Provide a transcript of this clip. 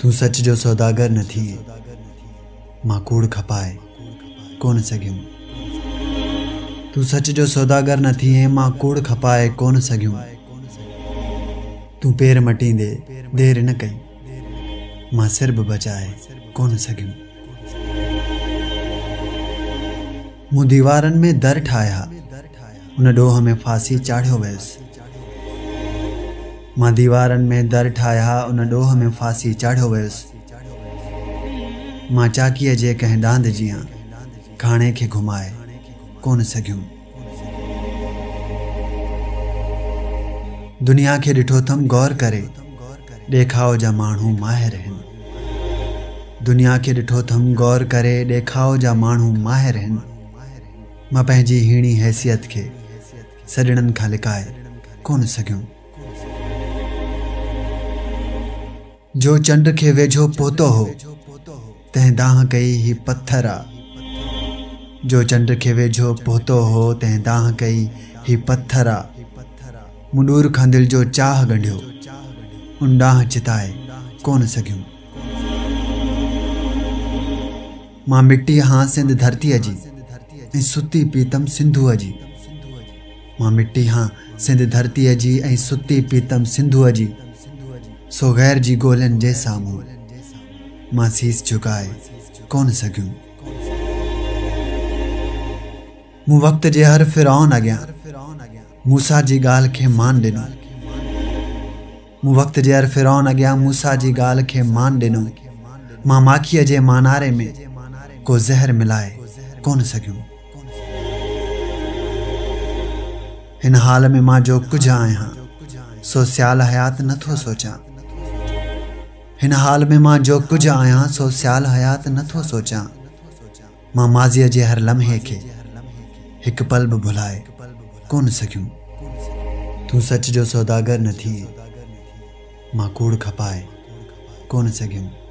तू सच जो सौदागर न थी, मां कूड़ खपाए कोन सघियुमि। तू सच जो सौदागर न थी, मां कूड़ खपाए कोन सघियुमि। तू पेर मटींदे देर न कई, मां सिर बि बचाए कोन सघियुमि। मूं दीवारनि में दर ठाहिया, उन ॾोह में फांसी चाढ़ियो वियुसि। मां दीवारनि में दर ठाहिया, उन ॾोह में फांसी चाढ़ियो वियुसि। मां चाकीअ जे कंहिं डांद जियां खाणे खे घुमाए कोन सघियुमि। दुनिया खे ॾिठो अथमि गौर करे, ॾेखाव जा माण्हू माहिर आहिनि। दुनिया खे ॾिठो अथमि गौर करे, ॾेखाव जा माण्हू माहिर आहिनि। मां पंहिंजी हीणी हैसियत खे सॼणनि खां लिकाए कोन सघियुमि। जो चंड खे वेझो पहुतो हो, तंहिं दाह कई ही पत्थर आ। जो चंड खे वेझो पहुतो हो, तंहिं दाह कई ही पत्थर आ। मूं ॾूर खां दिलि जो चाह ॻंढियो, उन ॾांहुं चिताए कोन सघियुमि। मां मिटीअ हां सिंध धरतीअ जी ऐं सुती पीतम सिंधूअ जी। मां मिटी हां सिंध धरतीअ जी ऐं सुती पीतम सिंधूअ जी। सो गैर जी गोलियुनि जे साम्हूं मां सीस झुकाए कोन सघियुमि। मूं वक़्त जे हर फिरौन अॻियां मूसा जी ॻाल्हि खे मान ॾिनो। मूं वक़्त जे हर फिरौन अॻियां मूसा जी ॻाल्हि खे मान ॾिनो। मां माखीअ जे मानारे में को ज़हर मिलाए कोन सघियुमि। हिन हाल में मां जो कुझु आहियां, सो सियाल हयात नथो सोचां। हिन हाल में मां जो कुझु आहियां, सो सियाल हयात नथो सोचां। मां माज़ीअ जे हर लम्हे खे हिकु पल बि भुलाए कोन सघियुमि। तू सच जो सौदागर न थी, मां कूड़ खपाए कोन सघियुमि।